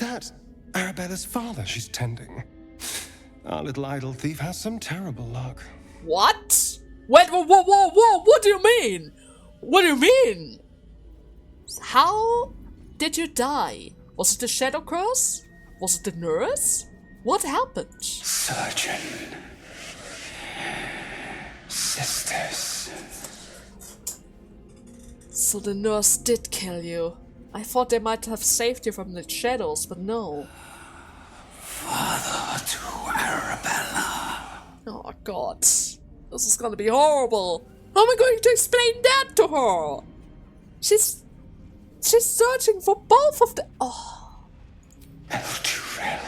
that Arabella's father she's tending? Our little idol thief has some terrible luck. What? Wait, whoa, what do you mean? What do you mean? How did you die? Was it the shadow curse? Was it the nurse? What happened? Surgeon. Sisters. So the nurse did kill you. I thought they might have saved you from the shadows, but no. Father to Arabella. Oh god. This is gonna be horrible. How am I going to explain that to her? She's searching for both of the... Oh. Eldurel.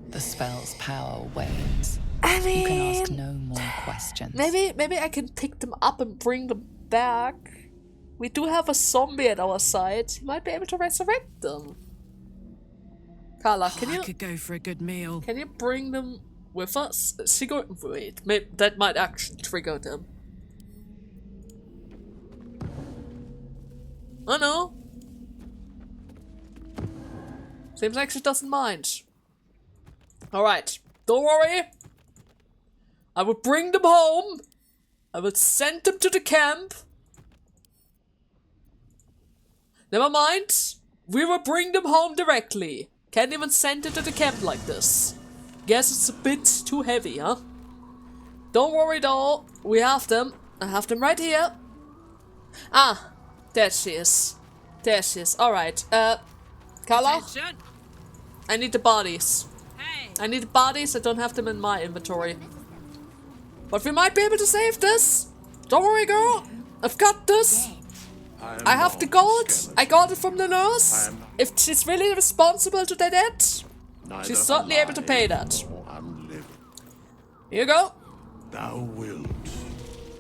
The spell's power wanes. I mean... You can ask no more questions. Maybe I can pick them up and bring them back. We do have a zombie at our side. He might be able to resurrect them. Carla, can you... I could go for a good meal. Can you bring them with us? Is he going... Wait, maybe that might actually trigger them. Oh no. Seems like she doesn't mind. Alright, don't worry. I will bring them home. I will send them to the camp. Never mind. We will bring them home directly. Can't even send it to the camp like this. Guess it's a bit too heavy, huh? Don't worry though. We have them. I have them right here. Ah, there she is. There she is. Alright. Carla? I need the bodies. Hey. I need the bodies. I don't have them in my inventory. But we might be able to save this. Don't worry, girl. I've got this. I have the gold. I got it from the nurse. If she's really responsible to their death, she's certainly able to pay that. Here you go. Thou wilt.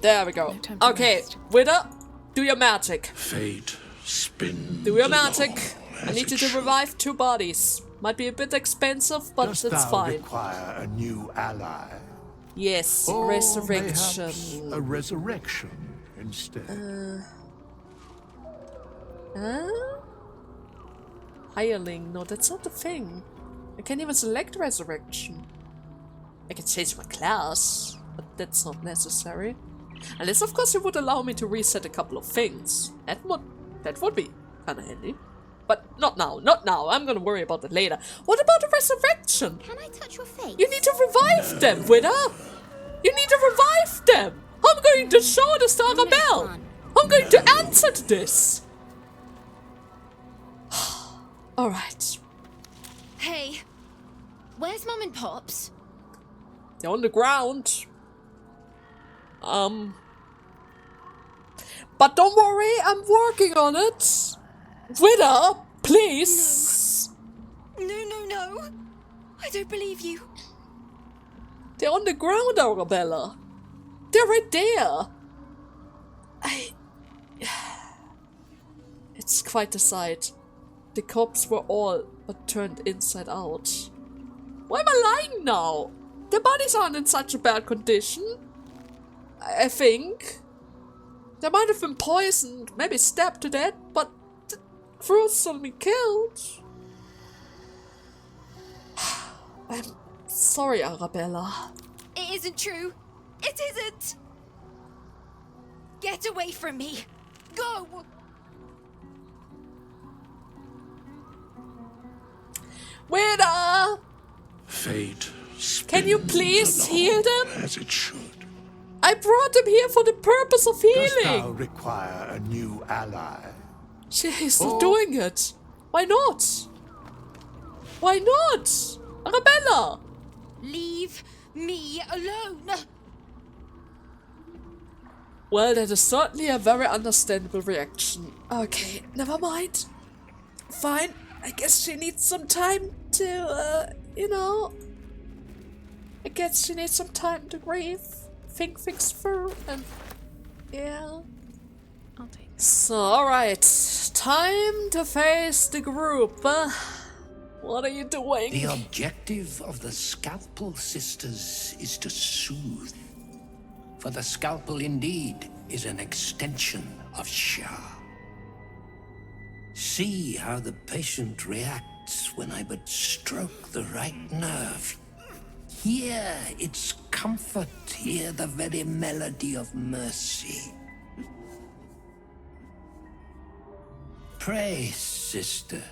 There we go. Okay, Wither, do your magic. Fate spins. Do your magic. along I as need it you to should. revive 2 bodies. Might be a bit expensive, but Dost it's thou fine. require a new ally? Yes, Or resurrection. perhaps a resurrection instead. Huh? Hireling? No, that's not the thing. I can't even select resurrection. I can change my class, but that's not necessary. Unless, of course, you would allow me to reset a couple of things. That would be kinda handy. But not now, not now. I'm gonna worry about it later. What about the resurrection? Can I touch your face? You need to revive them, Wither! You need to revive them! I'm going to show the Star Bell! I'm going to answer to this! Alright. Hey, where's Mum and Pops? They're on the ground. But don't worry, I'm working on it. Wither, please. No. I don't believe you. They're on the ground, Arabella. They're right there. It's quite a sight. The cops were all but turned inside out. Why am I lying now? Their bodies aren't in such a bad condition. I think. They might have been poisoned, maybe stabbed to death, but gruesomely killed. I'm sorry, Arabella. It isn't true. It isn't. Get away from me. Go. Wither! Fate spins Can you please along heal them? as it should. I brought them here for the purpose of Dost thou healing. require a new ally? She's still doing it. Why not? Why not? Arabella! Leave me alone. Well, that is certainly a very understandable reaction. Okay, never mind. Fine. I guess she needs some time to, I guess she needs some time to grieve, think things through, and yeah. I'll take it. So, alright. Time to face the group. What are you doing? The objective of the Scalpel Sisters is to soothe. For the scalpel indeed is an extension of Shah. See how the patient reacts when I but stroke the right nerve. Hear its comfort, hear the very melody of mercy. Pray, sister,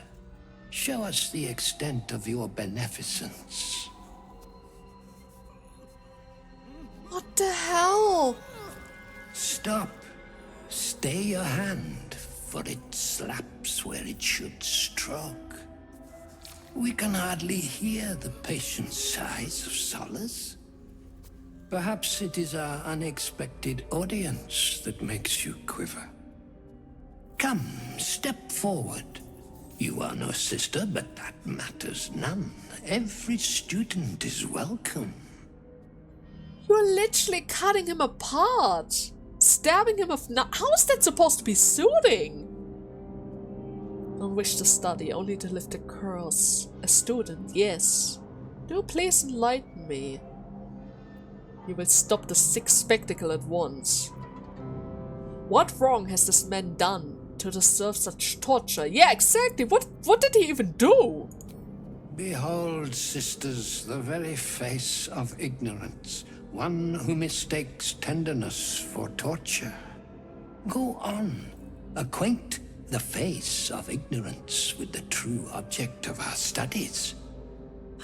show us the extent of your beneficence. What the hell? Stop. Stay your hand, for it slaps where it should stroke. We can hardly hear the patient's sighs of solace. Perhaps it is our unexpected audience that makes you quiver. Come, step forward. You are no sister, but that matters none. Every student is welcome. You're literally cutting him apart. Stabbing him with how is that supposed to be soothing? Don't wish to study, only to lift a curse. A student, yes. Do please enlighten me. You will stop the sick spectacle at once. What wrong has this man done to deserve such torture? Yeah, exactly. What did he even do? Behold, sisters, the very face of ignorance. One who mistakes tenderness for torture. Go on, acquaint the face of ignorance with the true object of our studies.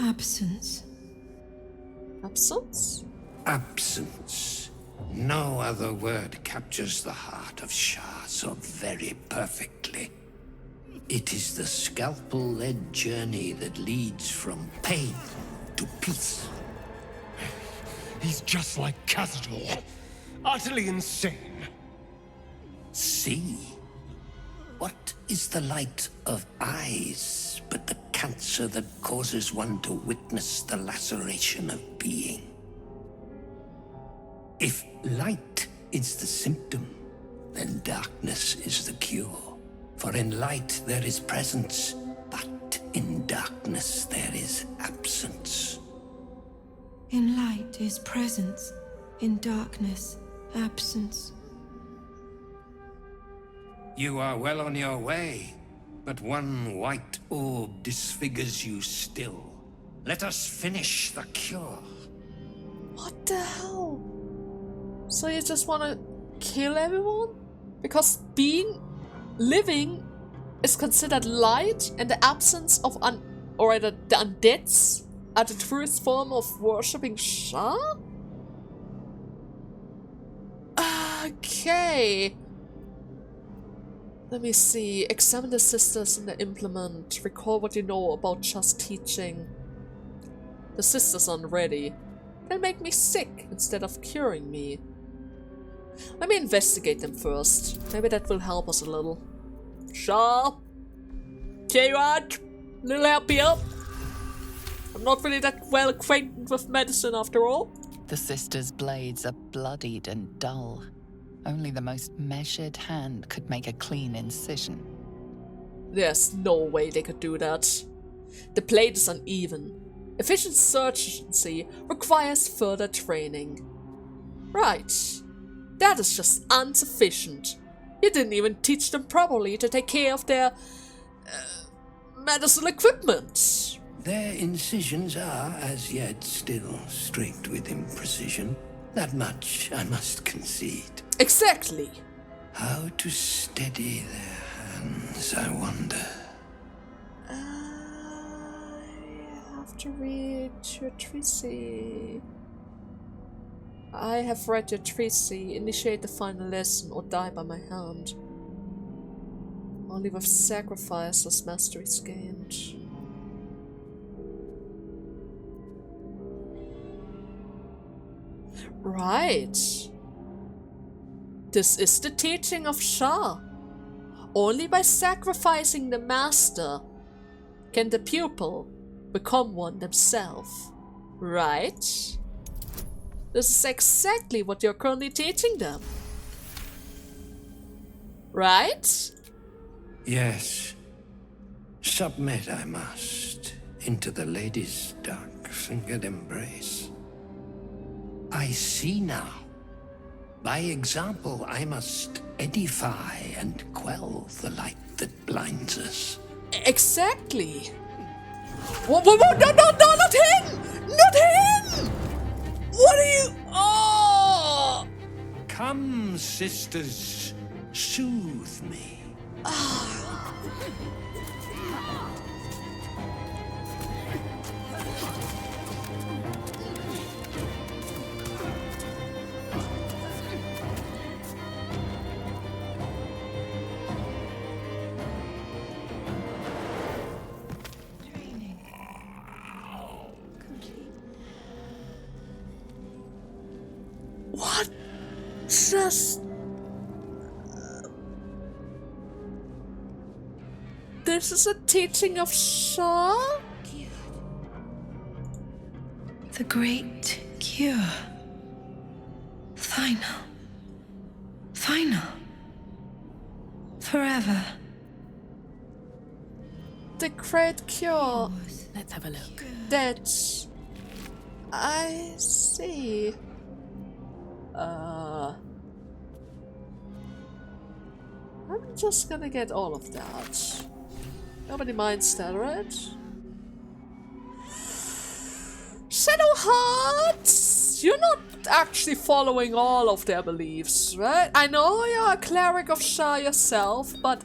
Absence. Absence? Absence. No other word captures the heart of Shah so very perfectly. It is the scalpel-led journey that leads from pain to peace. He's just like Cazador. Utterly insane. See? What is the light of eyes but the cancer that causes one to witness the laceration of being? If light is the symptom, then darkness is the cure. For in light there is presence, but in darkness there is absence. In light is presence, in darkness, absence. You are well on your way, but one white orb disfigures you still. Let us finish the cure. What the hell? So you just wanna kill everyone? Because living is considered light, and the absence of the undeads are the truest form of worshipping Shah? Okay. Let me see. Examine the sisters in the implement. Recall what you know about Shah's teaching. The sisters aren't ready. They'll make me sick instead of curing me. Let me investigate them first. Maybe that will help us a little. Shah? Tell you what? Little help here. I'm not really that well acquainted with medicine after all. The sisters' blades are bloodied and dull. Only the most measured hand could make a clean incision. There's no way they could do that. The blade is uneven. Efficient surgery requires further training. Right. That is just insufficient. You didn't even teach them properly to take care of their medical equipment. Their incisions are, as yet, still straight with imprecision. That much I must concede. Exactly. How to steady their hands, I wonder. I have to read your treatise. I have read your treatise. Initiate the final lesson or die by my hand. Only with sacrifices mastery is gained. Right. This is the teaching of Shah. Only by sacrificing the master can the pupil become one themselves. Right? This is exactly what you're currently teaching them. Right? Yes. Submit I must into the lady's dark-fingered embrace. I see now. By example, I must edify and quell the light that blinds us. Exactly. Whoa, no, not him! Not him! What are you... Oh! Come, sisters, soothe me. What just... This is a teaching of Shah? The great cure. Thaniel. Forever. The great cure. Let's have a look. That... I see. I'm just gonna get all of that. Nobody minds that, right? Shadowheart! You're not actually following all of their beliefs, right? I know you're a cleric of Shah yourself, but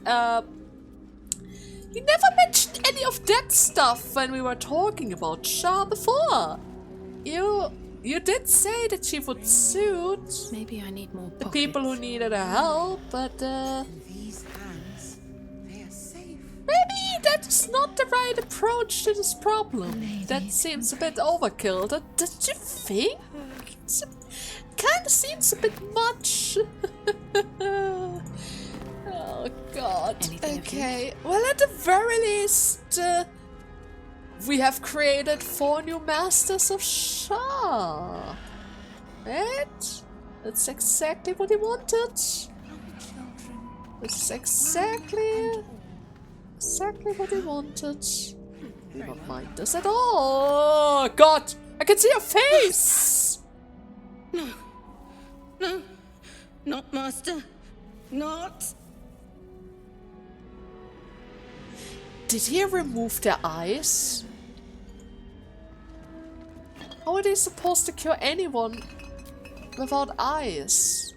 you never mentioned any of that stuff when we were talking about Shah before. You did say that she would suit Maybe I need more the people who needed her help, but These hands, they are safe. maybe that is not the right approach to this problem. That seems a bit overkill. Don't you think? Kinda seems a bit much. Oh god. Anything of Okay. Well, at the very least, we have created 4 new Masters of Shah. Right? That's exactly what he wanted. This is exactly what he wanted. Do not mind this at all. Oh, God! I can see your face! No, not Master. Not. Did he remove their eyes? How are they supposed to cure anyone without eyes?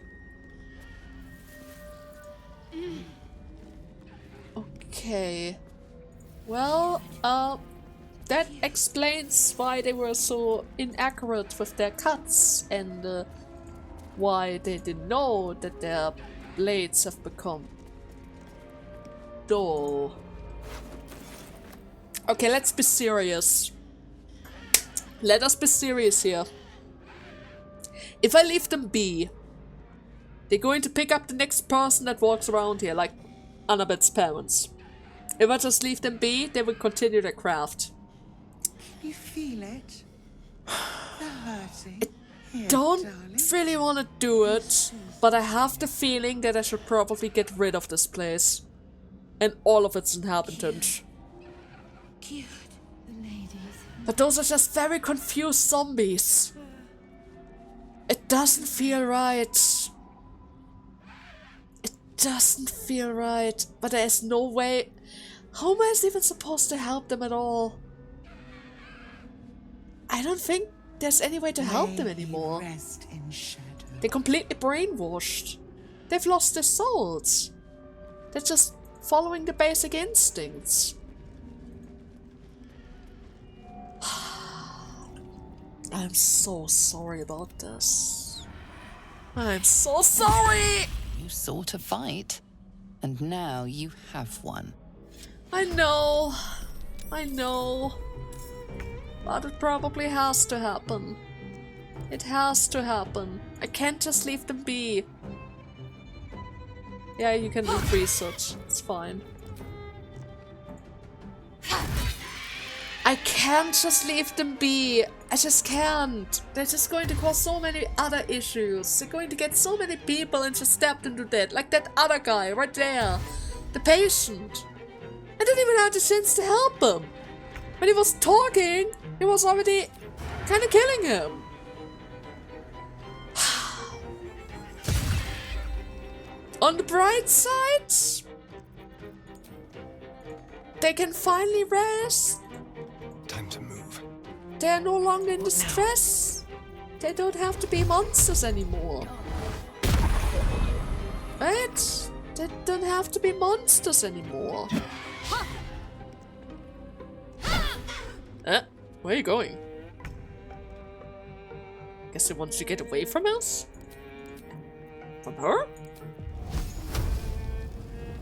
Okay. Well, that explains why they were so inaccurate with their cuts and why they didn't know that their blades have become dull. Okay, let's be serious. Let us be serious here. If I leave them be, they're going to pick up the next person that walks around here, like Annabeth's parents. If I just leave them be, they will continue their craft. You feel it? The hurting. Here, Don't darling. really want to do it, but I have the feeling that I should probably get rid of this place. And all of its inhabitants. Cured the ladies. But those are just very confused zombies. It doesn't feel right. It doesn't feel right. But there's no way. How am I even supposed to help them at all? I don't think there's any way to help them anymore. Rest in shadow. They're completely brainwashed. They've lost their souls. They're just following the basic instincts. I'm so sorry about this. I'm so sorry! You sought a fight, and now you have one. I know. But it probably has to happen. It has to happen. I can't just leave them be. Yeah, you can increase it. It's fine. I can't just leave them be. I just can't. They're just going to cause so many other issues. They're going to get so many people and just stabbed into that. Like that other guy right there. The patient. I didn't even have the chance to help him. When he was talking, he was already kind of killing him. On the bright side, They can finally rest. Time to move. They're no longer in distress. They don't have to be monsters anymore. Right? They don't have to be monsters anymore. Where are you going? Guess he wants to get away from us? From her?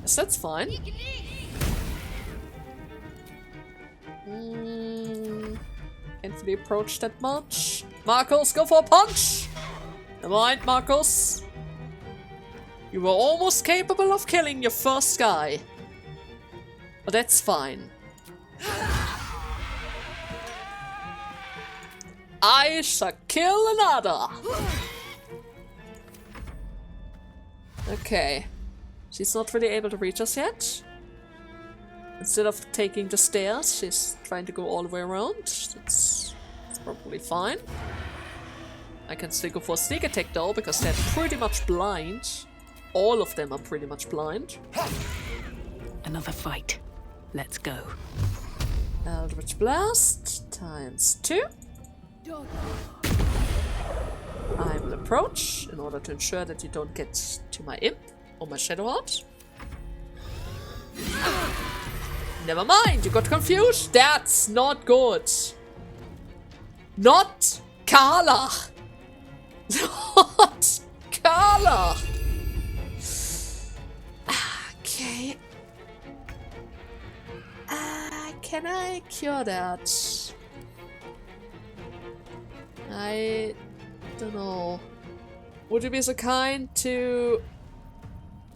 Yes, that's fine. Can't really approach that much. Marcos, go for a punch! Never mind, Marcos. You were almost capable of killing your first guy. But that's fine. I shall kill another. Okay. She's not really able to reach us yet. Instead of taking the stairs, she's trying to go all the way around. That's probably fine. I can still go for a sneak attack though, because they're pretty much blind. All of them are pretty much blind. Another fight. Let's go. Eldritch Blast times 2. I will approach in order to ensure that you don't get to my imp or my shadow heart. Never mind, you got confused. That's not good. Not Carla. Not Carla. Okay. Can I cure that? I don't know. Would you be so kind to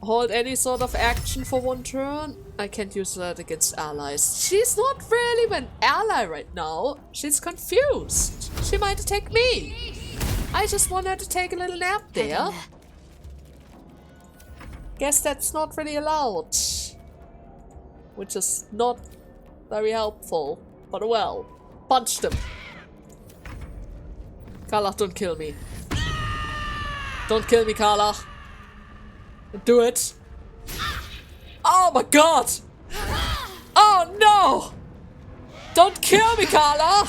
hold any sort of action for one turn? I can't use that against allies. She's not really an ally right now. She's confused. She might attack me. I just want her to take a little nap there. Guess that's not really allowed. Which is not very helpful. But well, punch them. Carla, don't kill me. Don't kill me, Carla. Do it. Oh my god! Oh no! Don't kill me, Carla!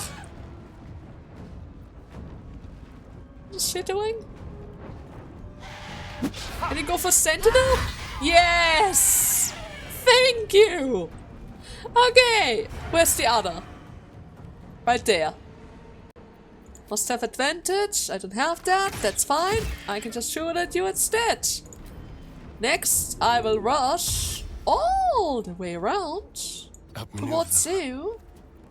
What's she doing? Can you go for Sentinel? Yes! Thank you! Okay, where's the other? Right there. Must have advantage. I don't have that. That's fine. I can just shoot at you instead. Next, I will rush all the way around towards you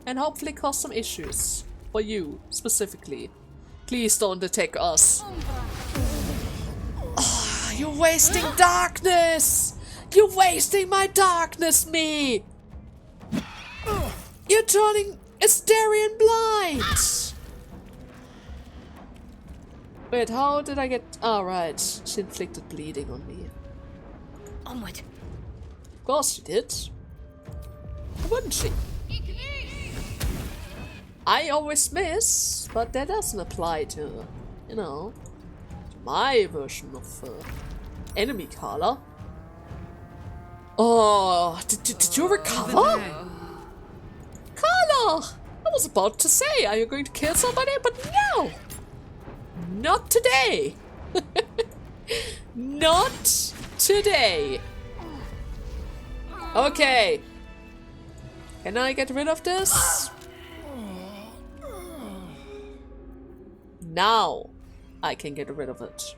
and hopefully cause some issues. For you, specifically. Please don't attack us. Oh, you're wasting darkness! You're wasting my darkness, me! You're turning Asterian blind! Wait, how did I get... Oh, right. She inflicted bleeding on me. Onward. Of course she did. Wouldn't she? I always miss, but that doesn't apply to, you know, to my version of enemy Carla. Oh, did you recover? Carla! I was about to say, are you going to kill somebody? But no! Not today! Not today! Okay. Can I get rid of this? Now I can get rid of it.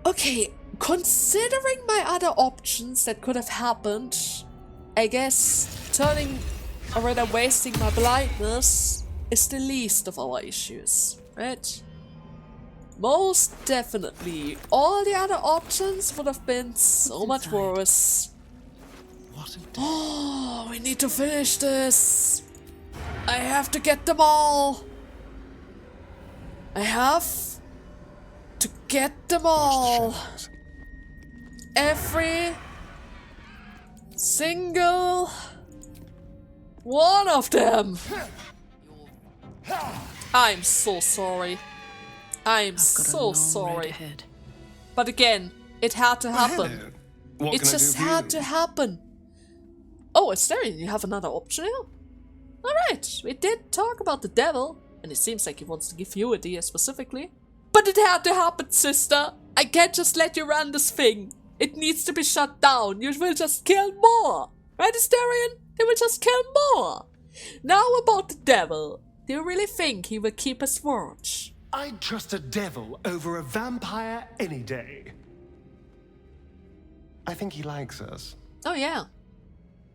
Okay, considering my other options that could have happened, I guess turning or rather wasting my blindness is the least of our issues, right? Most definitely, all the other options would have been so much worse. Oh, we need to finish this. I have to get them all. I have to get them all. Every single one of them. I'm so sorry. I'm so sorry. But again, it had to happen. What It can I do just for had you? to happen. Oh, Asterion, you have another option here? Alright, we did talk about the devil, and it seems like he wants to give you a idea specifically. But it had to happen, sister! I can't just let you run this thing! It needs to be shut down! You will just kill more! Right, Asterion? They will just kill more! Now about the devil. Do you really think he will keep his word? I'd trust a devil over a vampire any day. I think he likes us. Oh yeah.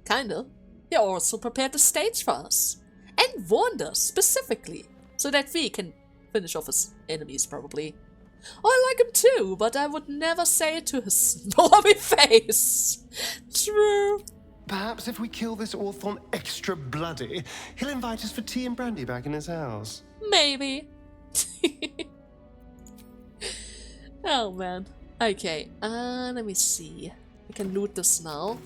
Kinda. He also prepared the stage for us. And warned us specifically, so that we can finish off his enemies probably. Oh, I like him too, but I would never say it to his snobby face. True. Perhaps if we kill this Orthon extra bloody, he'll invite us for tea and brandy back in his house. Maybe. Oh man. Okay, let me see. We can loot this now.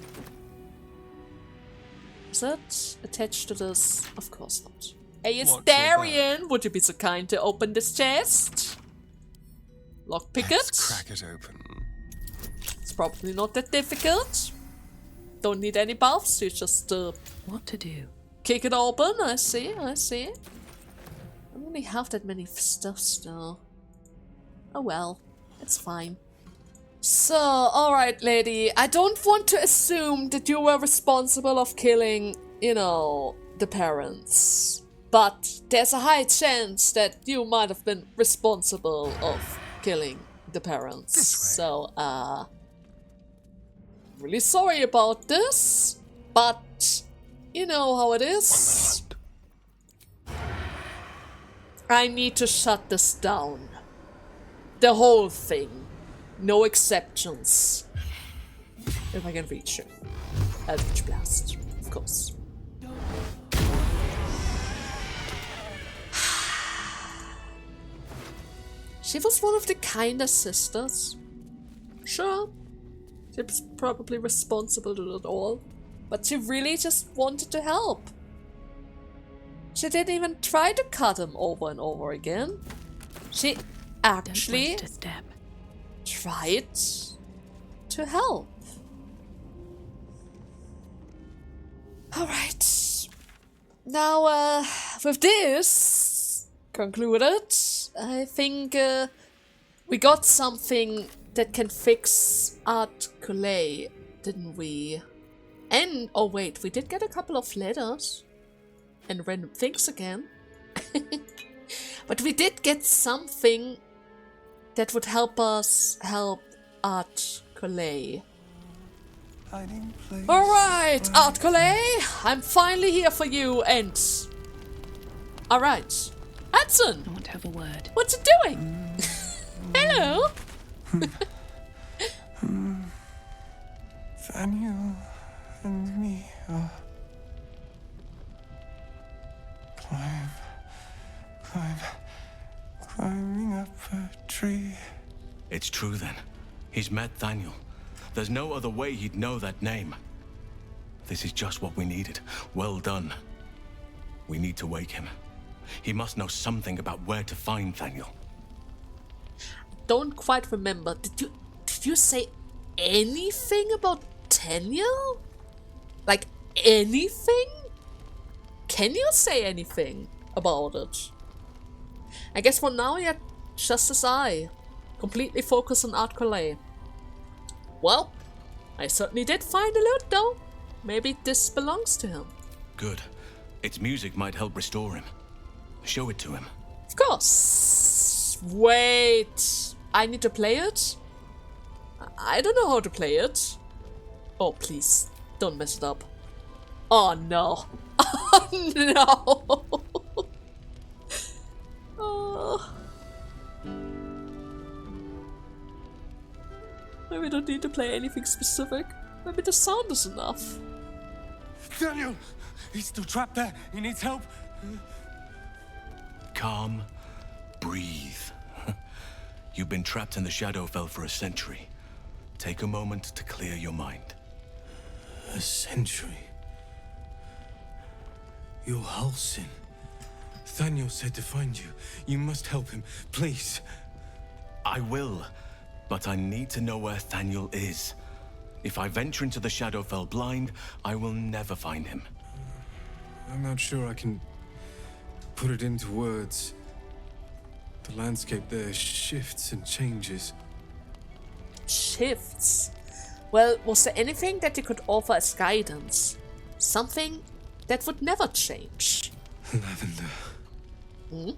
Is that attached to this? Of course not. Hey, Asterion, would you be so kind to open this chest? Lockpick Let's it. crack it open. It's probably not that difficult. Don't need any buffs, you just What to do? kick it open. I see, I see. I don't really have that many stuffs though. Oh well, it's fine. So, alright lady, I don't want to assume that you were responsible of killing, you know, the parents. But there's a high chance that you might have been responsible of killing the parents. This way. So, really sorry about this, but you know how it is. I need to shut this down. The whole thing. No exceptions. If I can reach her. Eldritch Blast, of course. She was one of the kinder sisters. Sure. She was probably responsible to it all. But she really just wanted to help. She didn't even try to cut him over and over again. She actually Don't waste a step. tried to help. Alright. Now, with this concluded, I think we got something that can fix Art Colley, didn't we? And, oh wait, we did get a couple of letters and random things again. But we did get something that would help us help Art Colley. Hiding place. Alright, Art Colley, I'm finally here for you and... Alright, Halsin, I want to have a word. what's it doing? Hello? Thaniel and me are climbing up a tree. It's true then. He's met Thaniel. There's no other way he'd know that name. This is just what we needed. Well done. We need to wake him. He must know something about where to find Thaniel. Don't quite remember. Did you say anything about Thaniel? Like anything? Can you say anything about it? I guess for now you're just as I. Completely focused on Art Colley. Well, I certainly did find a loot though. Maybe this belongs to him. Good. Its music might help restore him. Show it to him. Of course. Wait. I need to play it? I don't know how to play it. Oh, please. Don't mess it up. Oh, no. Oh, no. Oh. Maybe I don't need to play anything specific. Maybe the sound is enough. Thaniel! He's still trapped there. He needs help. Calm. Breathe. You've been trapped in the Shadowfell for a century. Take a moment to clear your mind. A century? You're Halsin. Thaniel said to find you. You must help him, please. I will, but I need to know where Thaniel is. If I venture into the Shadowfell blind, I will never find him. I'm not sure I can put it into words. The landscape there shifts and changes. Shifts? Well, was there anything that you could offer as guidance? Something that would never change? Lavender. Hmm?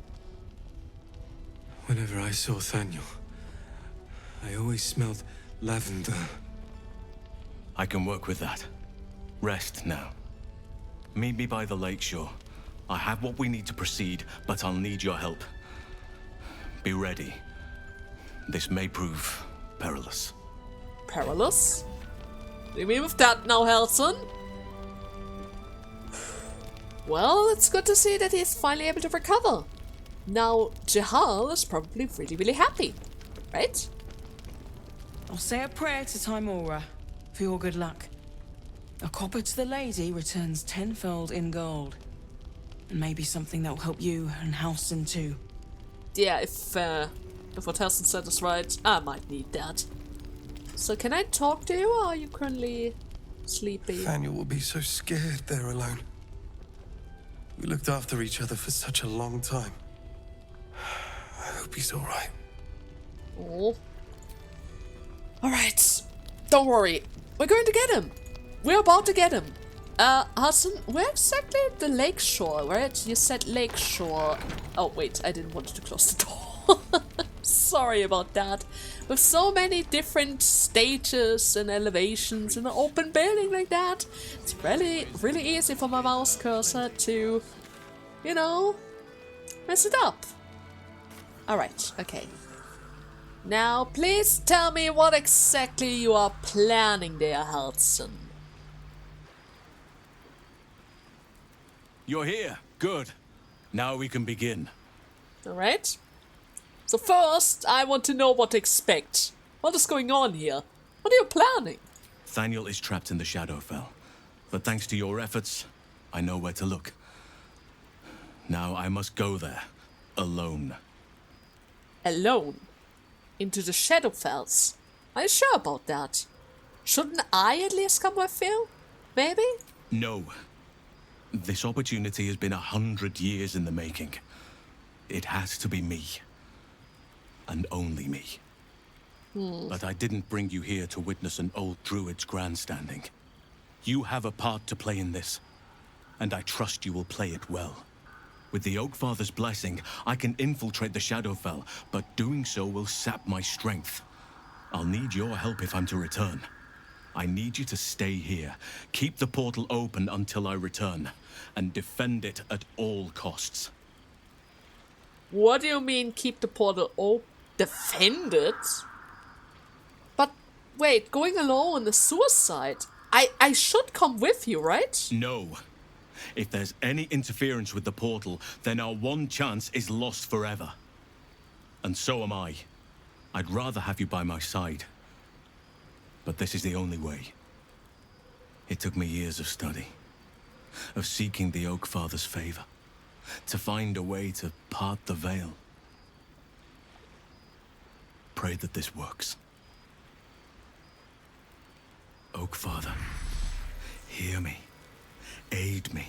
Whenever I saw Thaniel, I always smelled lavender. I can work with that. Rest now. Meet me by the lakeshore. I have what we need to proceed, but I'll need your help. Be ready. This may prove perilous. Perilous? What do you mean with that now, Halsin? Well, it's good to see that he's finally able to recover. Now, Jahal is probably really happy, right? I'll say a prayer to Timora for your good luck. A copper to the lady returns tenfold in gold. And maybe something that will help you and Halsin too. Yeah, if what Halsin said is right, I might need that. So can I talk to you, or are you currently sleepy? Thaniel will be so scared there alone. We looked after each other for such a long time. I hope he's alright. Oh. Alright. Don't worry. We're going to get him. We're about to get him. Halsin, where exactly the lakeshore, right? You said lakeshore. Oh, wait, I didn't want to close the door. Sorry about that. With so many different stages and elevations in an open building like that, it's really easy for my mouse cursor to, you know, mess it up. Alright, okay. Now, please tell me what exactly you are planning there, Halsin. You're here. Good. Now we can begin. Alright. So first, I want to know what to expect. What is going on here? What are you planning? Thaniel is trapped in the Shadowfell. But thanks to your efforts, I know where to look. Now I must go there. Alone. Alone? Into the Shadowfells? Are you sure about that? Shouldn't I at least come with you? Maybe? No. This opportunity has been 100 years in the making. It has to be me. And only me. But I didn't bring you here to witness an old druid's grandstanding. You have a part to play in this, and I trust you will play it well. With the Oakfather's blessing, I can infiltrate the Shadowfell, but doing so will sap my strength. I'll need your help if I'm to return. I need you to stay here, keep the portal open until I return, and defend it at all costs. What do you mean keep the portal open? Defend it? But wait, going alone is suicide. I should come with you, right? No. If there's any interference with the portal, then our one chance is lost forever. And so am I. I'd rather have you by my side. But this is the only way. It took me years of study, of seeking the Oakfather's favor, to find a way to part the veil. Pray that this works. Oakfather, hear me. Aid me.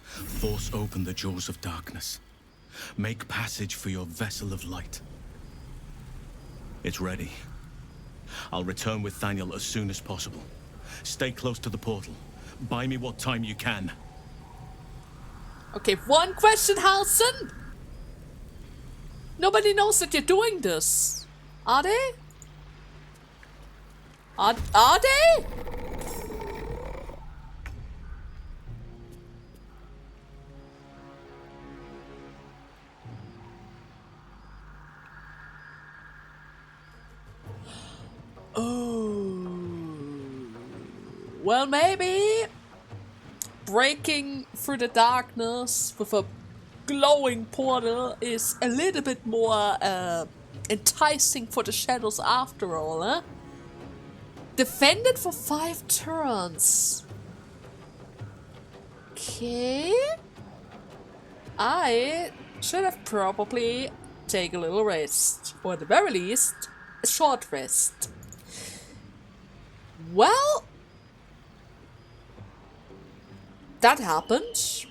Force open the jaws of darkness. Make passage for your vessel of light. It's ready. I'll return with Thaniel as soon as possible. Stay close to the portal. Buy me what time you can. Okay, one question, Halsin. Nobody knows that you're doing this. Are they? Are they? Oh. Well, maybe breaking through the darkness with a glowing portal is a little bit more enticing for the shadows after all, huh? Defend it for 5 turns. Okay. I should have probably taken a little rest. Or at the very least, a short rest. Well, that happened.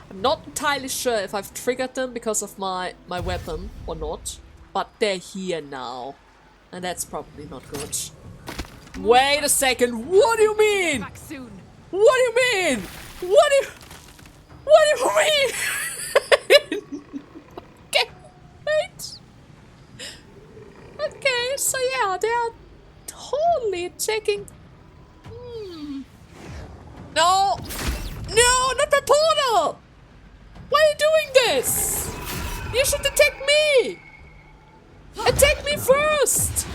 I'm not entirely sure if I've triggered them because of my weapon or not, but they're here now, and that's probably not good. Wait a second, what do you mean? Back soon. What do you mean? What do you mean? Okay, wait. Okay, so yeah, they are totally checking. No! No, not the portal! Why are you doing this? You should attack me! Attack me first!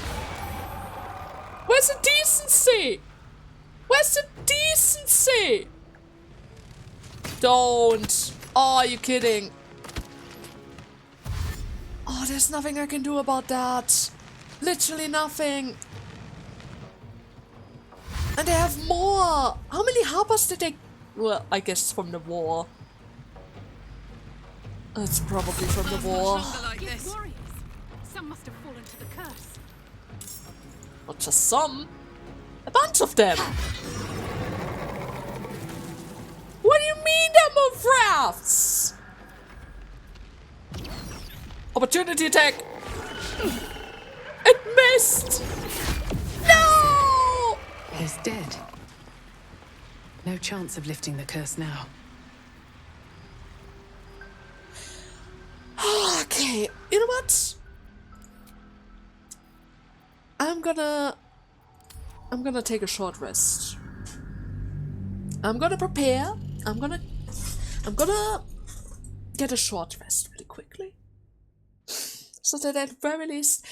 Where's the decency? Where's the decency? Don't. Oh, are you kidding? Oh, there's nothing I can do about that. Literally nothing. And they have more. How many harpers did they... Well, I guess from the war. It's probably from the war. Yes, warriors. Some must have fallen to the curse. Not just some. A bunch of them. What do you mean there are more rafts? Opportunity attack. It missed. No! He's dead. No chance of lifting the curse now. Okay, you know what? I'm gonna take a short rest. I'm gonna prepare. I'm gonna get a short rest really quickly. So that at the very least,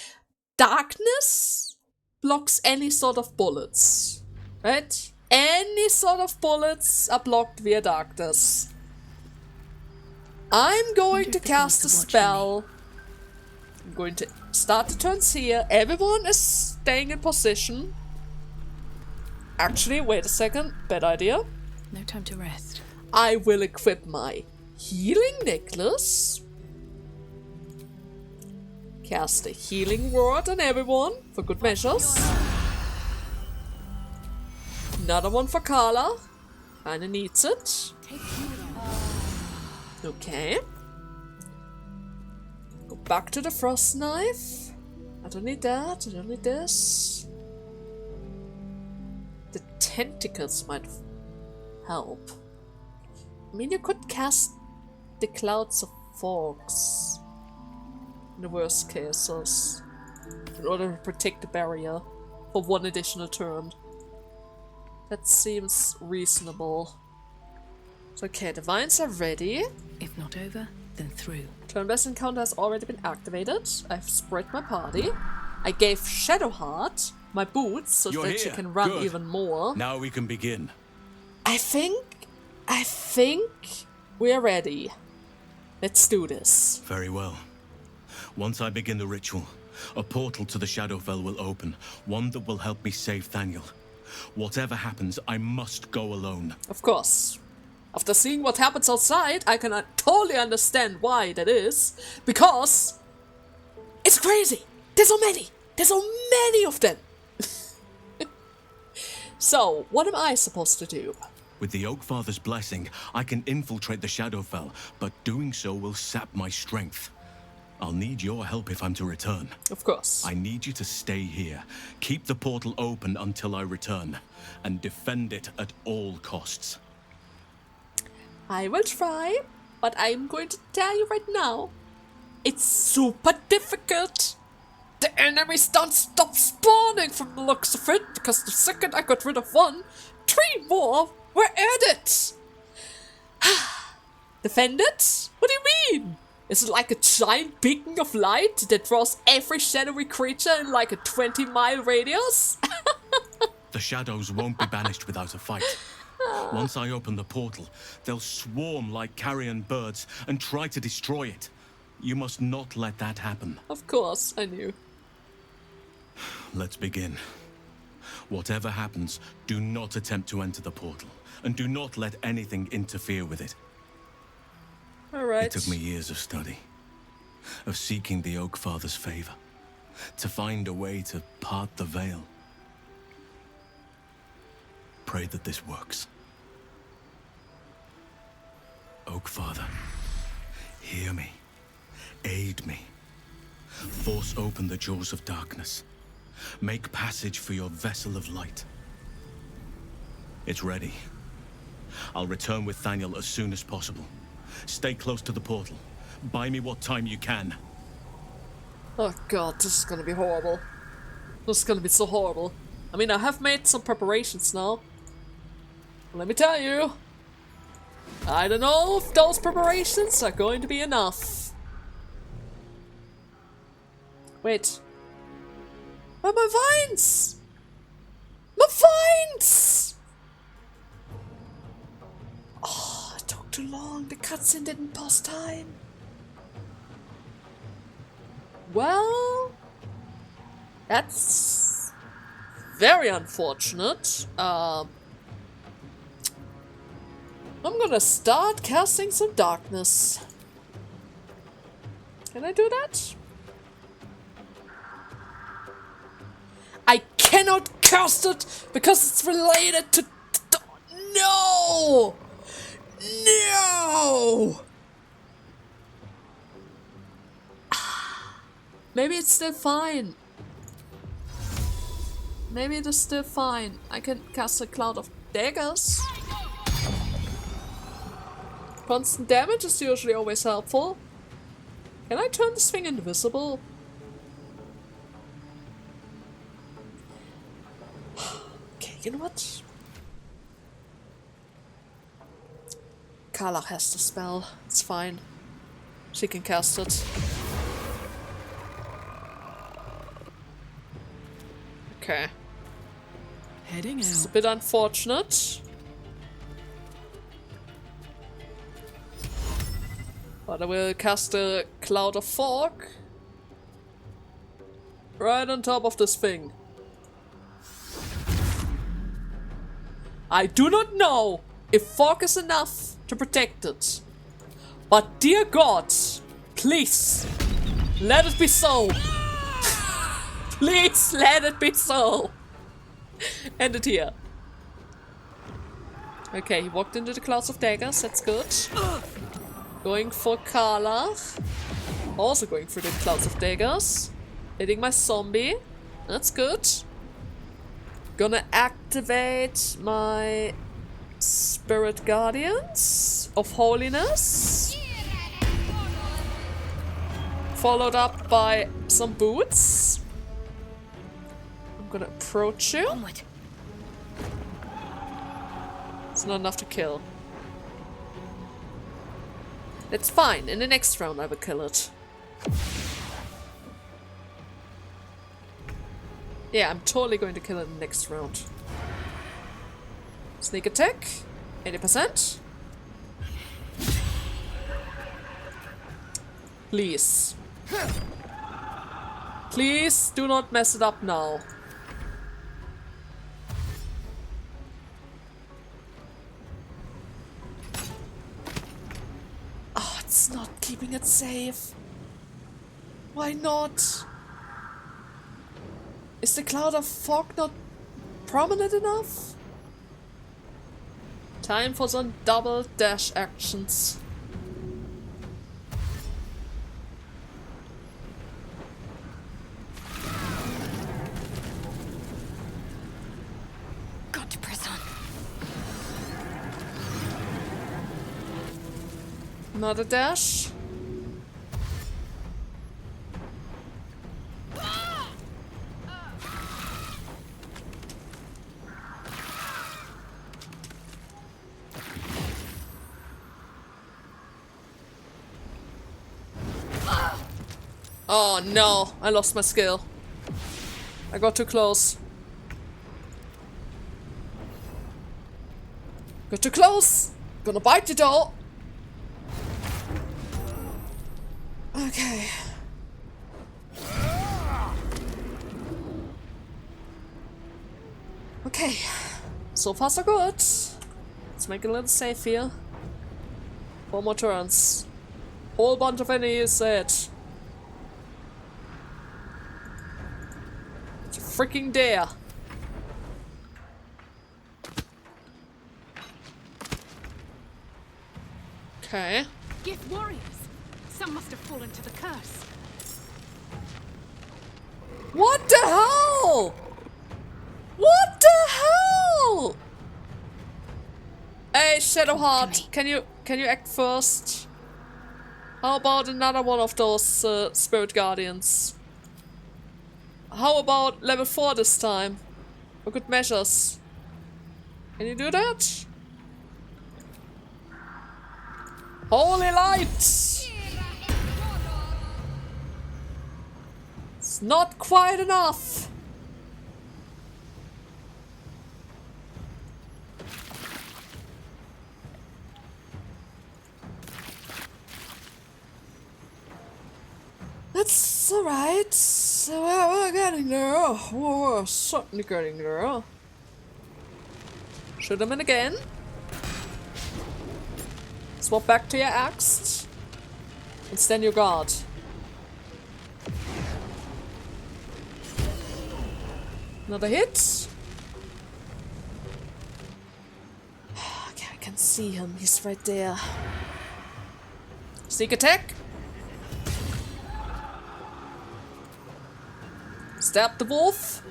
darkness blocks any sort of bullets. Right? Any sort of bullets are blocked via darkness. I'm going to cast a spell. I'm going to start the turns here. Everyone is staying in position. Actually, wait a second. Bad idea. No time to rest. I will equip my healing necklace. Cast a healing word on everyone for good measures. Another one for Carla. Kinda needs it. Okay. Go back to the frost knife. I don't need that. I don't need this. The tentacles might help. I mean, you could cast the clouds of fogs in the worst cases in order to protect the barrier for one additional turn. That seems reasonable. So, okay, the vines are ready. If not over, then through. Turn-based encounter has already been activated. I've spread my party. I gave Shadowheart my boots so You're that she here. can run Good. even more. Now we can begin. I think we're ready. Let's do this. Very well. Once I begin the ritual, a portal to the Shadowfell will open, one that will help me save Thaniel. Whatever happens, I must go alone. Of course. After seeing what happens outside, I can totally understand why that is. Because it's crazy. There's so many. There's so many of them. So, what am I supposed to do? With the Oakfather's blessing, I can infiltrate the Shadowfell, but doing so will sap my strength. I'll need your help if I'm to return. Of course. I need you to stay here, keep the portal open until I return, and defend it at all costs. I will try, but I'm going to tell you right now, it's super difficult. The enemies don't stop spawning from the looks of it, because the second I got rid of one, 3 more were added. Defend it? What do you mean? Is it like a giant beacon of light that draws every shadowy creature in like a 20-mile radius? The shadows won't be banished without a fight. Once I open the portal, they'll swarm like carrion birds and try to destroy it. You must not let that happen. Of course, I knew. Let's begin. Whatever happens, do not attempt to enter the portal, and do not let anything interfere with it. Alright. It took me years of study, of seeking the Oakfather's favor, to find a way to part the veil. pray that this works. Oak Father, hear me. Aid me. Force open the jaws of darkness. Make passage for your vessel of light. It's ready. I'll return with Thaniel as soon as possible. Stay close to the portal. Buy me what time you can. Oh god, this is gonna be horrible. This is gonna be so horrible. I mean, I have made some preparations now. Let me tell you, I don't know if those preparations are going to be enough. Wait. Where are my vines? My vines! Oh, it took too long. The cutscene didn't pause time. Well, that's very unfortunate. I'm gonna start casting some darkness. Can I do that? I cannot cast it because it's related to... No! No! Maybe it's still fine. Maybe it is still fine. I can cast a cloud of daggers. Constant damage is usually always helpful. Can I turn this thing invisible? Okay, you know what? Karlach has the spell. It's fine. She can cast it. Okay. Heading This is a out. bit unfortunate. But I will cast a cloud of fog right on top of this thing. I do not know if fog is enough to protect it. But dear God, please, let it be so. Please let it be so. End it here. Okay, he walked into the clouds of daggers, that's good. Going for Karlach. Also going for the clouds of daggers. Hitting my zombie. That's good. Gonna activate my Spirit Guardians of Holiness. Followed up by some boots. I'm gonna approach you. Onward. It's not enough to kill. That's fine. In the next round I will kill it. Yeah, I'm totally going to kill it in the next round. Sneak attack. 80%. Please. Please do not mess it up now. Oh, it's not keeping it safe. Why not? Is the cloud of fog not prominent enough? Time for some double dash actions. Got to press on. Another dash. Oh no, I lost my skill. I got too close. Got too close! Gonna bite you though! Okay. Okay. So far so good. Let's make it a little safe here. 4 more turns. Whole bunch of enemies dead. Freaking dare. Okay. Gith warriors. Some must have fallen to the curse. What the hell? What the hell? Hey, Shadowheart, can you act first? How about another one of those spirit guardians? How about level 4 this time? For good measures. Can you do that? Holy light! It's not quite enough. That's alright. We're getting there. We're certainly getting there. Shoot him in again. Swap back to your axe. And stand your guard. Another hit. Okay, I can see him. He's right there. Sneak attack. Stab the wolf.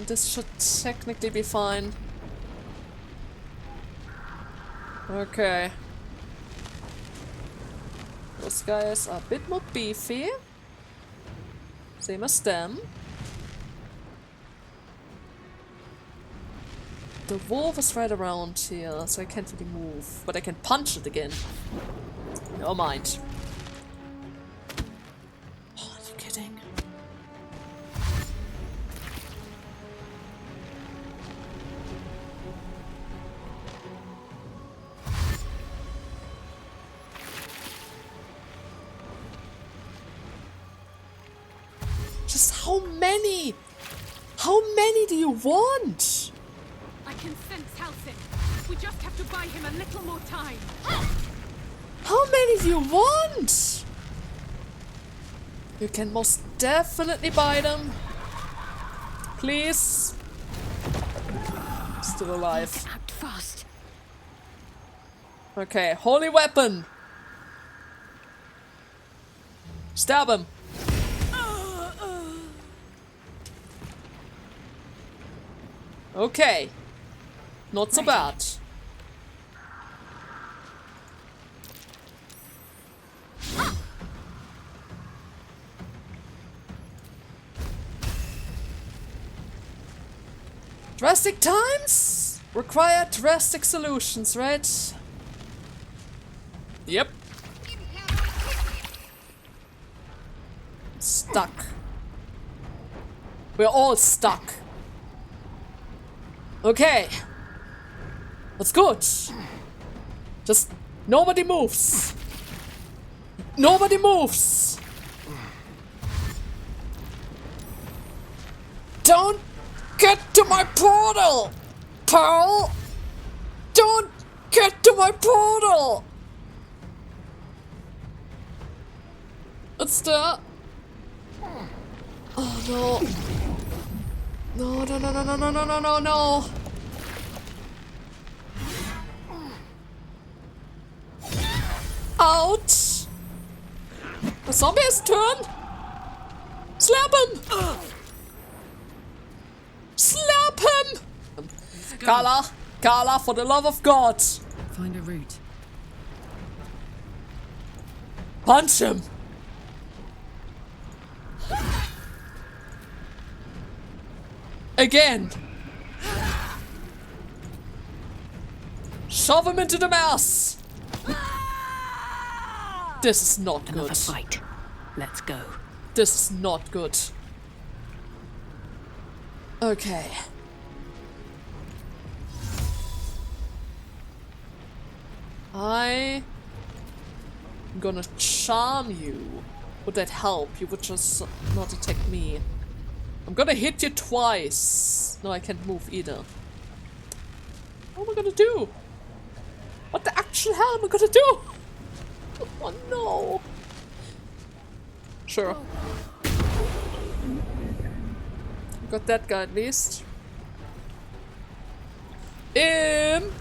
This should technically be fine. Okay. Those guys are a bit more beefy. Same as them. The wolf is right around here, so I can't really move. But I can punch it again. Never mind. Oh, are you kidding? Just how many? How many do you want? I can sense Halsin. We just have to buy him a little more time. How many do you want? You can most definitely buy them. Please. Still alive. Act fast. Okay, holy weapon. Stab him. Okay. Not so bad. Drastic times require drastic solutions, right? Yep. Stuck. We're all stuck. Okay. That's good. Just nobody moves. Nobody moves. Don't get to my portal, Pearl. Don't get to my portal. It's there. Oh no. No, no, no, no, no, no, no, no, no, no. Out. The zombie has turned. Slap him. Slap him. Carla, Carla, for the love of God. Find a route. Punch him. Again. Shove him into the mass. This is not Another good. fight. Let's go. This is not good. Okay. I'm gonna charm you. Would that help? You would just not attack me. I'm gonna hit you twice. No, I can't move either. What am I gonna do? What the actual hell am I gonna do? Oh no. Sure. Got that guy at least. Imp!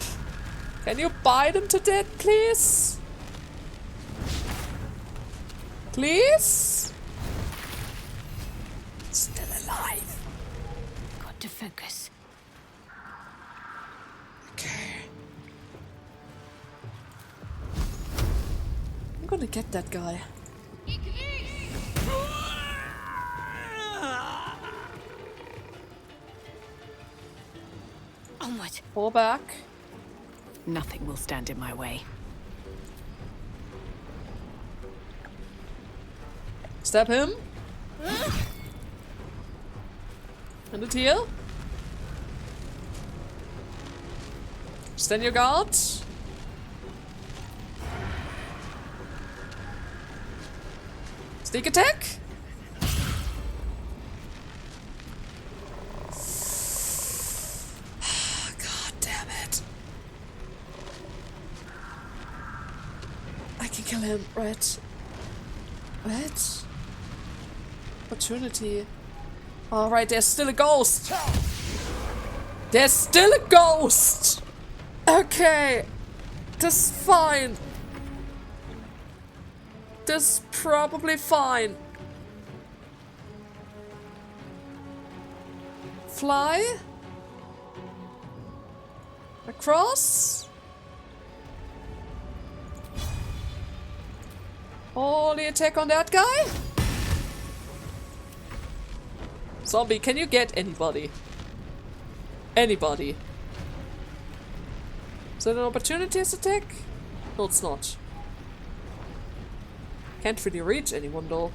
Can you bite him to death, please? Please? Still alive. Got to focus. Okay. I'm gonna get that guy. Onward. Pull back. Nothing will stand in my way. Stab him. And it here. Stand your guard. Sneak attack. God damn it. I can kill him, right? What? Opportunity. Alright, there's still a ghost! There's still a ghost! Okay. This is fine. This is probably fine. Fly? Across? Holy attack on that guy? Zombie, can you get anybody? Anybody? Is that an opportunity attack? No, it's not. Can't really reach anyone though.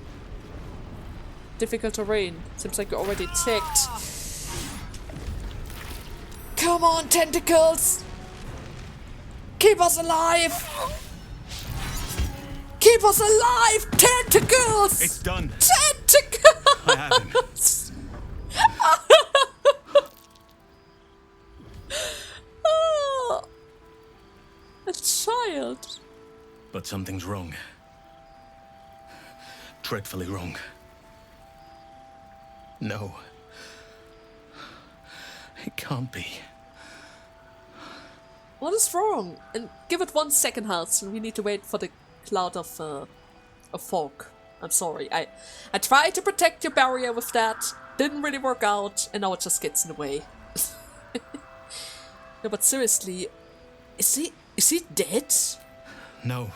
Difficult terrain. Seems like you're already attacked. Come on, tentacles! Keep us alive! Keep us alive, tentacles! It's done. Tentacles! I have him. Oh, a child. But something's wrong. Dreadfully wrong. No. It can't be. What is wrong? And give it 1 second, Halsin. We need to wait for the cloud of fog. I'm sorry. I tried to protect your barrier with that. Didn't really work out, and now it just gets in the way. No, but seriously, is he dead? No.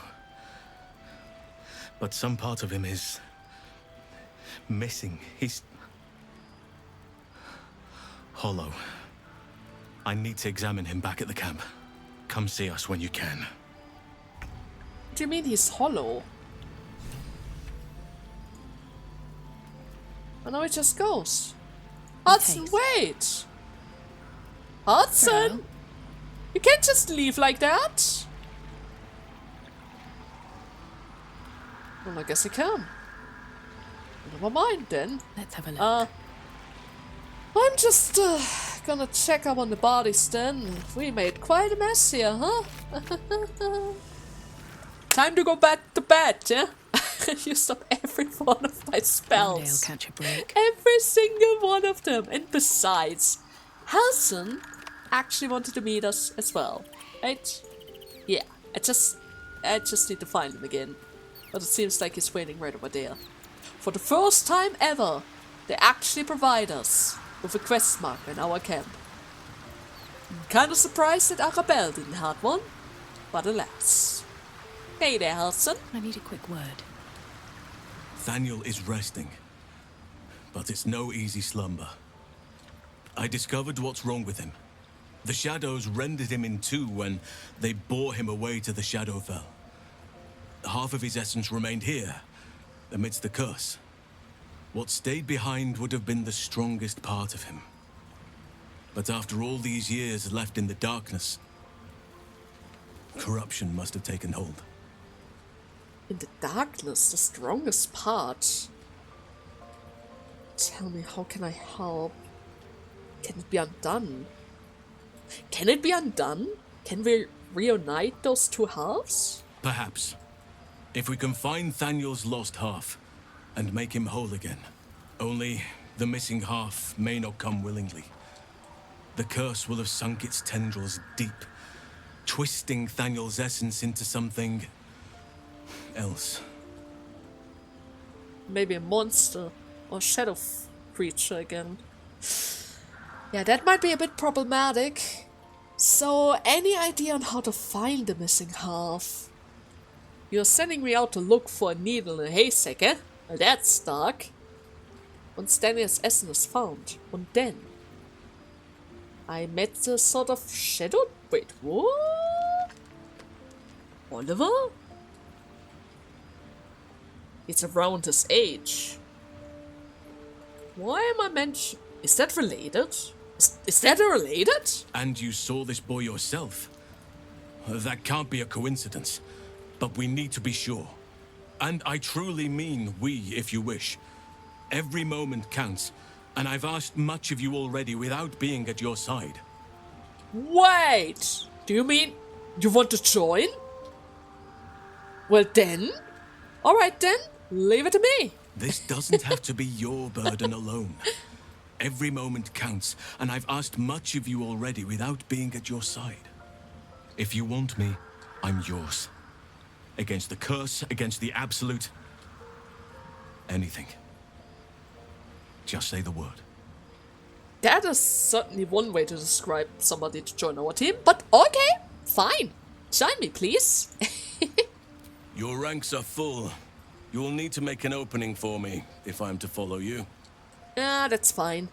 But some part of him is missing. He's hollow. I need to examine him back at the camp. Come see us when you can. What do you mean he's hollow? I know it just goes. Hudson, wait! Hudson! You can't just leave like that! Well, I guess I can. Never mind then. Let's have a look. I'm just gonna check up on the bodies then. We made quite a mess here, huh? Time to go back to bed, yeah? Used up every one of my spells. One day I'll catch a break. Every single one of them. And besides, Halsin actually wanted to meet us as well, right? Yeah, I just need to find him again. But it seems like he's waiting right over there. For the first time ever, they actually provide us with a quest marker in our camp. I'm kinda surprised that Arabelle didn't have one, but alas. Hey there, Halsin. I need a quick word. Thaniel is resting, but it's no easy slumber. I discovered what's wrong with him. The shadows rendered him in two when they bore him away to the Shadowfell. Half of his essence remained here, amidst the curse. What stayed behind would have been the strongest part of him. But after all these years left in the darkness, corruption must have taken hold. In the darkness, the strongest part. Tell me, how can I help? Can it be undone? Can it be undone? Can we reunite those two halves? Perhaps. If we can find Thaniel's lost half and make him whole again. Only the missing half may not come willingly. The curse will have sunk its tendrils deep, twisting Thaniel's essence into something else. Maybe a monster or shadow creature again. Yeah, that might be a bit problematic. So, any idea on how to find the missing half? You're sending me out to look for a needle in a haystack, eh? Well, that's dark. Once Daniel's essence is found, and then I met the sort of shadow. Wait, what? Oliver? It's around his age. Why am I mentioned? Is that related? Is that related? And you saw this boy yourself? That can't be a coincidence. But we need to be sure. And I truly mean we, if you wish. Every moment counts, and I've asked much of you already without being at your side. Wait! Do you mean you want to join? Well then, alright then, leave it to me. This doesn't have to be your burden alone. Every moment counts, and I've asked much of you already without being at your side. If you want me, I'm yours. Against the curse, against the absolute. Anything. Just say the word. That is certainly one way to describe somebody to join our team, but okay, fine. Join me, please. Your ranks are full. You will need to make an opening for me, if I'm to follow you. Ah, that's fine.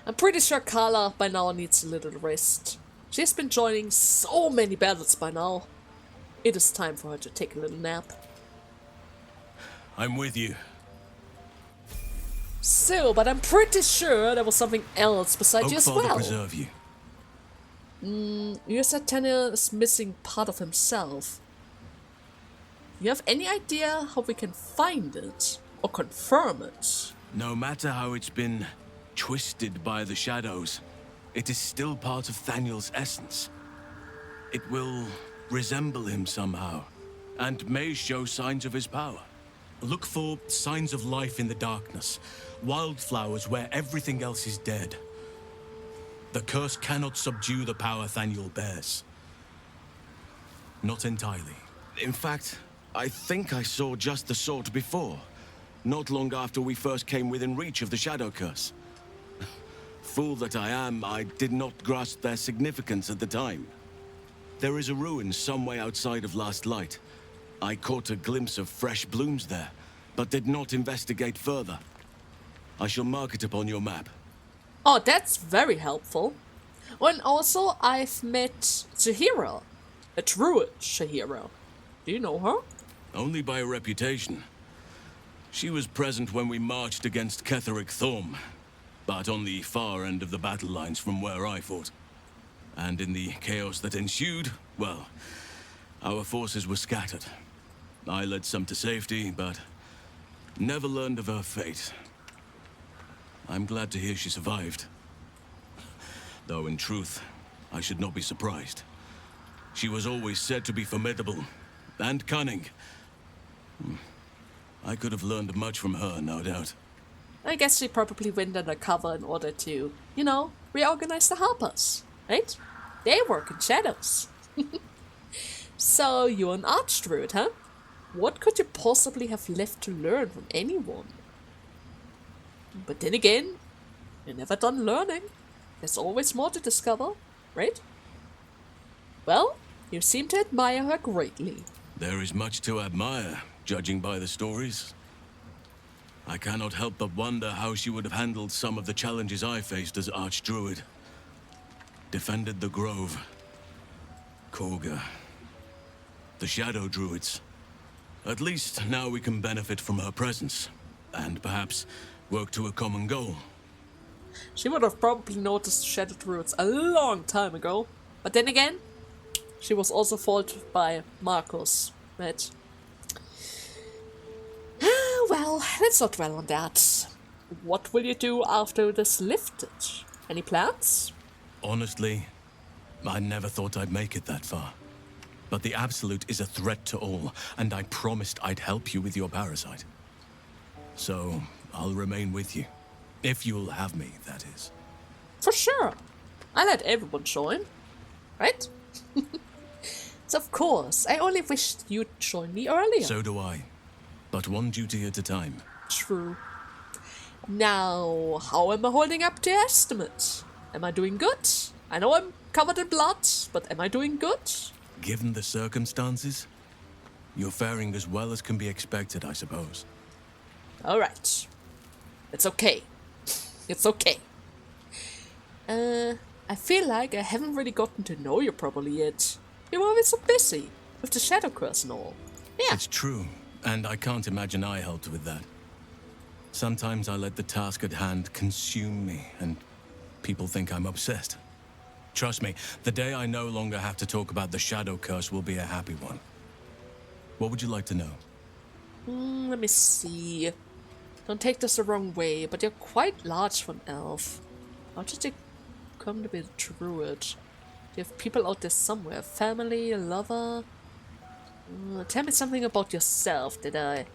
I'm pretty sure Carla by now needs a little rest. She's been joining so many battles by now. It is time for her to take a little nap. I'm with you. So, but I'm pretty sure there was something else besides you as Oakfather well. preserve you. You said Thaniel is missing part of himself. You have any idea how we can find it? Or confirm it? No matter how it's been twisted by the shadows, it is still part of Thaniel's essence. It will resemble him somehow, and may show signs of his power. Look for signs of life in the darkness, wildflowers where everything else is dead. The curse cannot subdue the power Thaniel bears. Not entirely. In fact, I think I saw just the sort before, not long after we first came within reach of the Shadow Curse. Fool that I am, I did not grasp their significance at the time. There is a ruin some way outside of Last Light. I caught a glimpse of fresh blooms there, but did not investigate further. I shall mark it upon your map. Oh, that's very helpful. Oh, and also, I've met Shahira, a druid Shahira. Do you know her? Only by reputation. She was present when we marched against Ketheric Thorm, but on the far end of the battle lines from where I fought. And in the chaos that ensued, well, our forces were scattered. I led some to safety, but never learned of her fate. I'm glad to hear she survived. Though in truth, I should not be surprised. She was always said to be formidable and cunning. I could have learned much from her, no doubt. I guess she probably went undercover in order to, you know, reorganize the Harpers, right? They work in shadows. So, you're an archdruid, huh? What could you possibly have left to learn from anyone? But then again, you're never done learning. There's always more to discover, right? Well, you seem to admire her greatly. There is much to admire, judging by the stories. I cannot help but wonder how she would have handled some of the challenges I faced as Archdruid. Defended the Grove, Korga, the Shadow Druids. At least now we can benefit from her presence, and perhaps work to a common goal. She would have probably noticed Shadow Druids a long time ago. But then again, she was also foiled by Marcus, right? Well, let's not dwell on that. What will you do after this lifted? Any plans? Honestly, I never thought I'd make it that far. But the Absolute is a threat to all, and I promised I'd help you with your parasite. So, I'll remain with you. If you'll have me, that is. For sure. I let everyone join, right? So of course, I only wished you'd join me earlier. So do I. But one duty at a time. True. Now, how am I holding up to your estimate? Am I doing good? I know I'm covered in blood, but am I doing good? Given the circumstances, you're faring as well as can be expected, I suppose. Alright. It's okay. It's okay. I feel like I haven't really gotten to know you properly yet. You're always so busy with the Shadow Curse and all. Yeah. It's true, and I can't imagine I helped with that. Sometimes I let the task at hand consume me, and people think I'm obsessed. Trust me, the day I no longer have to talk about the Shadow Curse will be a happy one. What would you like to know? Let me see. Don't take this the wrong way, but you're quite large for an elf. How did you come to be a druid? Do you have people out there somewhere? Family, a lover? Tell me something about yourself that I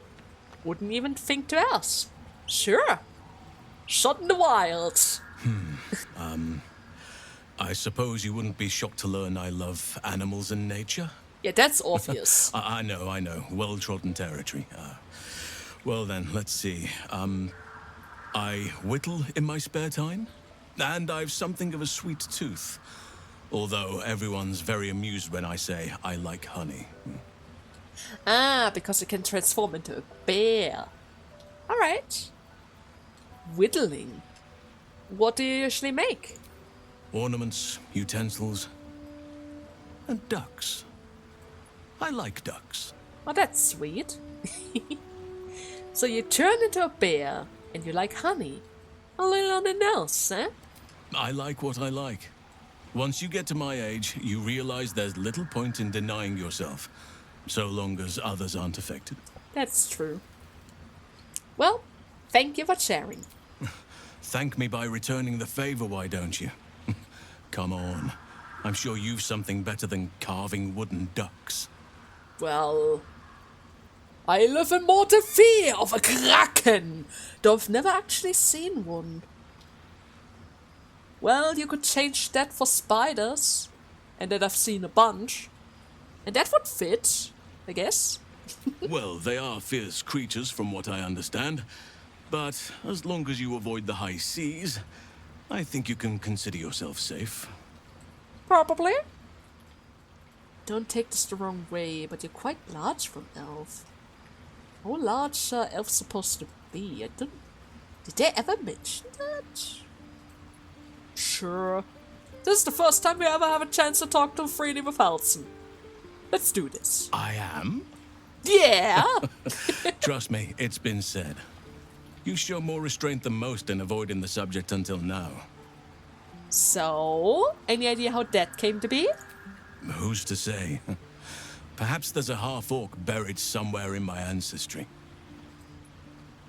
wouldn't even think to ask. Sure. Shot in the wild. I suppose you wouldn't be shocked to learn I love animals and nature? Yeah, that's obvious. I know. Well-trodden territory. Well then, let's see. I whittle in my spare time, and I've something of a sweet tooth. Although everyone's very amused when I say I like honey. Ah, because it can transform into a bear. Alright. Whittling. What do you usually make? Ornaments, utensils, and ducks. I like ducks. Oh, that's sweet. So you turn into a bear, and you like honey. A little nothing else, eh? I like what I like. Once you get to my age, you realize there's little point in denying yourself, so long as others aren't affected. That's true. Well, thank you for sharing. Thank me by returning the favor, why don't you? Come on. I'm sure you've something better than carving wooden ducks. Well, I live in mortal fear of a kraken, though I've never actually seen one. Well, you could change that for spiders, and that I've seen a bunch. And that would fit, I guess. Well, they are fierce creatures from what I understand. But as long as you avoid the high seas, I think you can consider yourself safe. Probably. Don't take this the wrong way, but you're quite large for an elf. How large are elves supposed to be? Did they ever mention that? Sure. This is the first time we ever have a chance to talk to freely with Halsin. Let's do this. I am? Yeah! Trust me, it's been said. You show more restraint than most in avoiding the subject until now. So, any idea how that came to be? Who's to say? Perhaps there's a half-orc buried somewhere in my ancestry.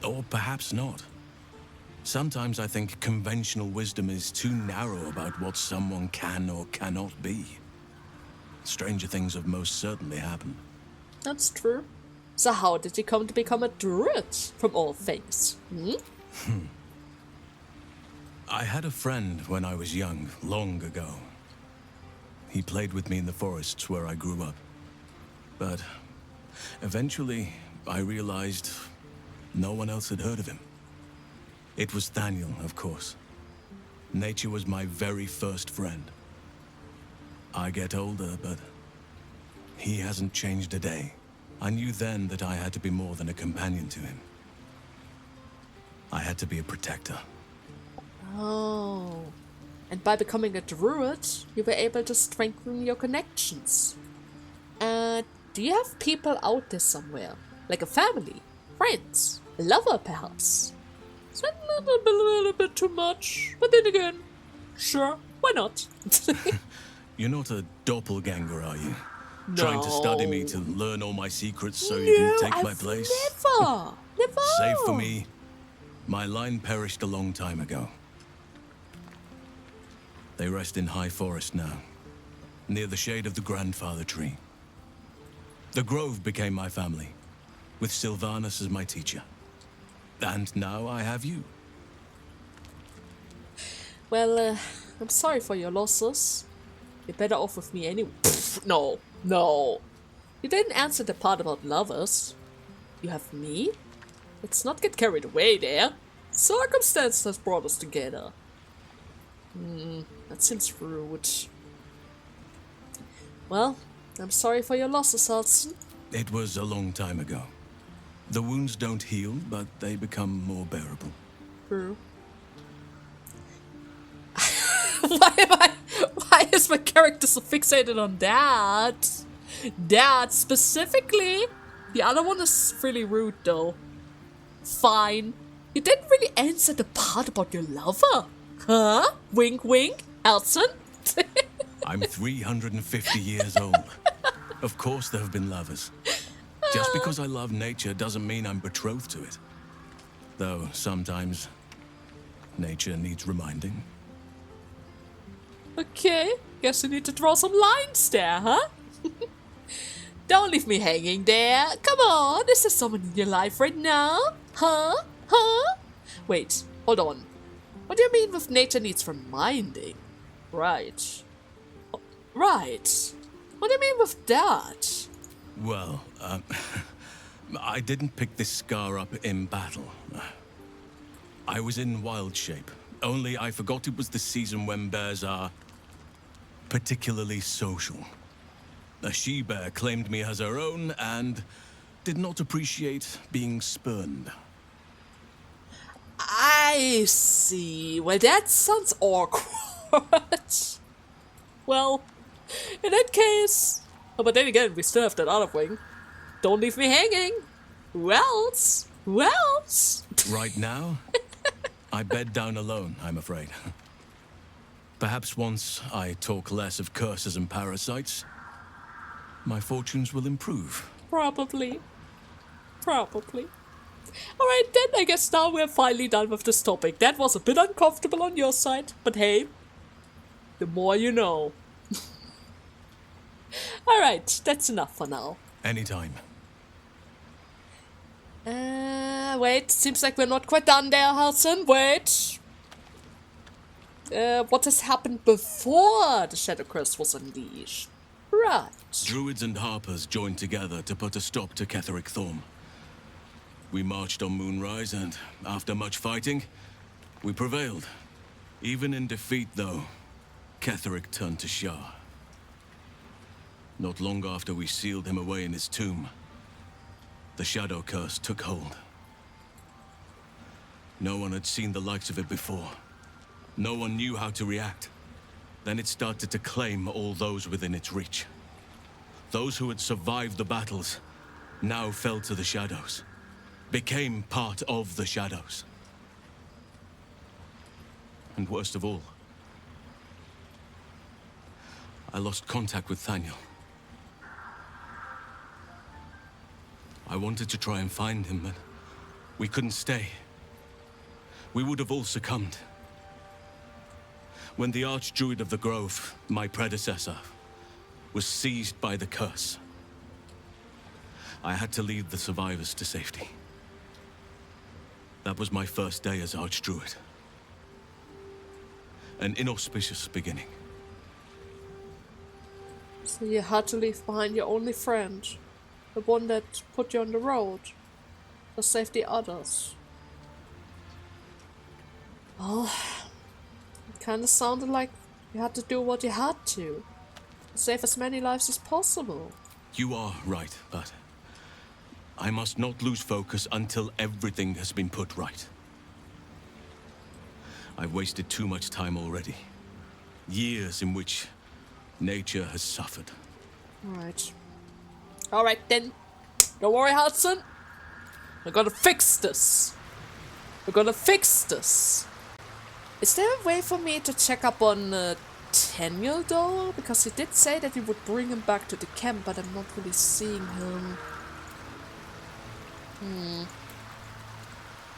Or perhaps not. Sometimes I think conventional wisdom is too narrow about what someone can or cannot be. Stranger things have most certainly happened. That's true. So how did you come to become a druid, from all things? I had a friend when I was young, long ago. He played with me in the forests where I grew up. But eventually, I realized no one else had heard of him. It was Thaniel, of course. Nature was my very first friend. I get older, but he hasn't changed a day. I knew then that I had to be more than a companion to him. I had to be a protector. Oh. And by becoming a druid, you were able to strengthen your connections. Do you have people out there somewhere? Like a family? Friends? A lover, perhaps? Is that not a little bit too much? But then again, sure, why not? You're not a doppelganger, are you? No. Trying to study me to learn all my secrets so you can take my place? Never! Save for me, my line perished a long time ago. They rest in high forest now, near the shade of the grandfather tree. The grove became my family, with Sylvanas as my teacher. And now I have you. Well, I'm sorry for your losses. You're better off with me anyway. Pfft, no, no. You didn't answer the part about lovers. You have me? Let's not get carried away there. Circumstance has brought us together. That seems rude. Well, I'm sorry for your losses, Halsin. It was a long time ago. The wounds don't heal, but they become more bearable. True. Why is my character so fixated on that? That specifically? The other one is really rude though. Fine. You didn't really answer the part about your lover. Huh? Wink wink, Halsin? I'm 350 years old. Of course there have been lovers. Just because I love nature doesn't mean I'm betrothed to it. Though sometimes nature needs reminding. Okay, guess you need to draw some lines there, huh? Don't leave me hanging there. Come on, is there someone in your life right now? Huh? Huh? Wait, hold on. What do you mean with nature needs reminding? Right. Right. What do you mean with that? Well, I didn't pick this scar up in battle. I was in wild shape. Only I forgot it was the season when bears are particularly social. A she-bear claimed me as her own and did not appreciate being spurned. I see. Well, that sounds awkward. Well, in that case... Oh, but then again, we still have that other wing. Don't leave me hanging. Who else? Who else? Right now, I bed down alone, I'm afraid. Perhaps once I talk less of curses and parasites, my fortunes will improve. Probably. Probably. Alright, then I guess now we're finally done with this topic. That was a bit uncomfortable on your side, but hey, the more you know. Alright, that's enough for now. Anytime. Wait, seems like we're not quite done there, Halsin. Wait. What has happened before the Shadow Curse was unleashed? Right. Druids and Harpers joined together to put a stop to Ketheric Thorm. We marched on Moonrise, and after much fighting, we prevailed. Even in defeat, though, Ketheric turned to Shah. Not long after we sealed him away in his tomb, the Shadow Curse took hold. No one had seen the likes of it before. No one knew how to react. Then it started to claim all those within its reach. Those who had survived the battles now fell to the shadows, became part of the shadows. And worst of all, I lost contact with Thaniel. I wanted to try and find him, but we couldn't stay. We would have all succumbed. When the Archdruid of the Grove, my predecessor, was seized by the curse, I had to lead the survivors to safety. That was my first day as Archdruid. An inauspicious beginning. So you had to leave behind your only friend. The one that put you on the road. To save the others. Well, it kinda sounded like you had to do what you had to save as many lives as possible. You are right, but I must not lose focus until everything has been put right. I've wasted too much time already. Years in which nature has suffered. Alright. Alright then. Don't worry, Halsin. We're gonna fix this. We're gonna fix this. Is there a way for me to check up on Thaniel though? Because he did say that he would bring him back to the camp, but I'm not really seeing him.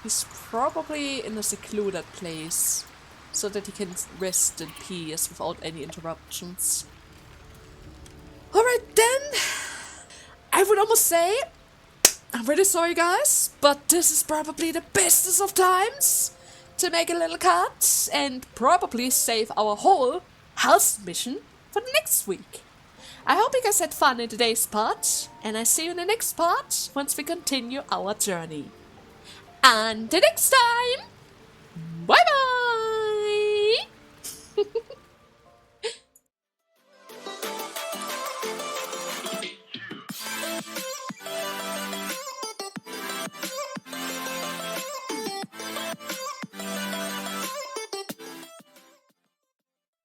He's probably in a secluded place, so that he can rest in peace without any interruptions. Alright then! I would almost say, I'm really sorry guys, but this is probably the bestest of times. to make a little cut and probably save our whole Halsin mission for the next week. I hope you guys had fun in today's part, and I see you in the next part once we continue our journey. Until next time, bye bye!